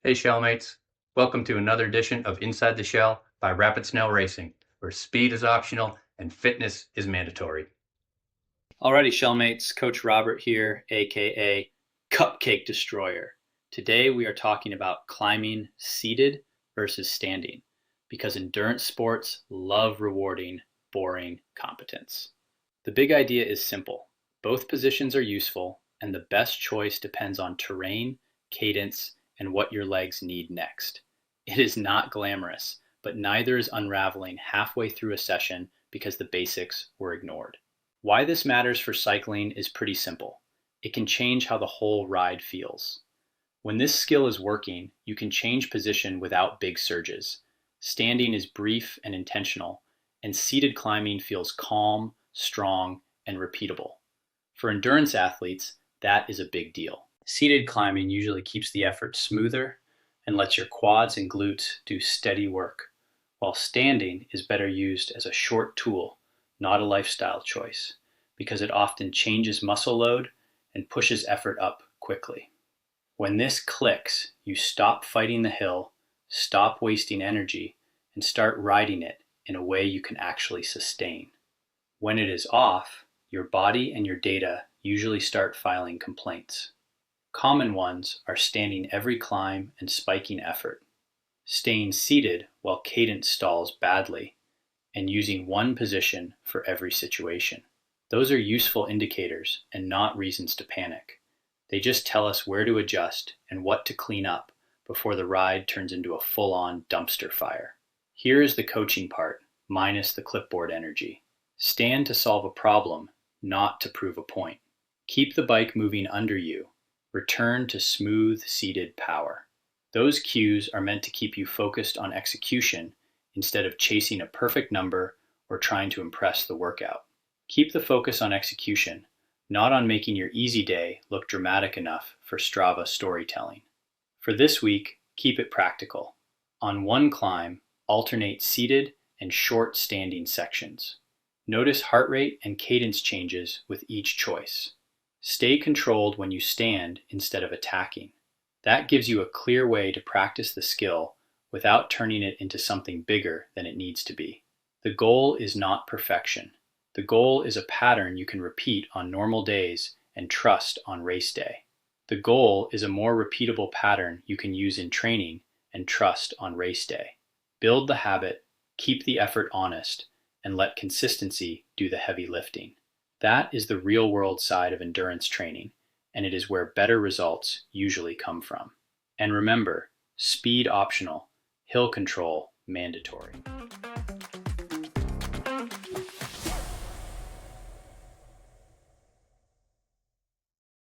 Hey Shellmates, welcome to another edition of Inside the Shell by Rapid Snail Racing, where speed is optional and fitness is mandatory. Alrighty, Shellmates, Coach Robert here, aka Cupcake Destroyer. Today we are talking about climbing seated versus standing, because endurance sports love rewarding boring competence. The big idea is simple. Both positions are useful, and the best choice depends on terrain, cadence, and what your legs need next. It is not glamorous, but neither is unraveling halfway through a session because the basics were ignored. Why this matters for cycling is pretty simple. It can change how the whole ride feels. When this skill is working, you can change position without big surges. Standing is brief and intentional, and seated climbing feels calm, strong, and repeatable. For endurance athletes, that is a big deal. Seated climbing usually keeps the effort smoother and lets your quads and glutes do steady work, while standing is better used as a short tool, not a lifestyle choice, because it often changes muscle load and pushes effort up quickly. When this clicks, you stop fighting the hill, stop wasting energy, and start riding it in a way you can actually sustain. When it is off, your body and your data usually start filing complaints. Common ones are standing every climb and spiking effort, staying seated while cadence stalls badly, and using one position for every situation. Those are useful indicators and not reasons to panic. They just tell us where to adjust and what to clean up before the ride turns into a full-on dumpster fire. Here is the coaching part, minus the clipboard energy. Stand to solve a problem, not to prove a point. Keep the bike moving under you. Return to smooth, seated power. Those cues are meant to keep you focused on execution instead of chasing a perfect number or trying to impress the workout. Keep the focus on execution, not on making your easy day look dramatic enough for Strava storytelling. For this week, keep it practical. On one climb, alternate seated and short standing sections. Notice heart rate and cadence changes with each choice. Stay controlled when you stand instead of attacking. That gives you a clear way to practice the skill without turning it into something bigger than it needs to be. The goal is not perfection. The goal is a pattern you can repeat on normal days and trust on race day. The goal is a more repeatable pattern you can use in training and trust on race day. Build the habit, keep the effort honest, and let consistency do the heavy lifting. That is the real-world side of endurance training, and it is where better results usually come from. And remember, speed optional, hill control mandatory.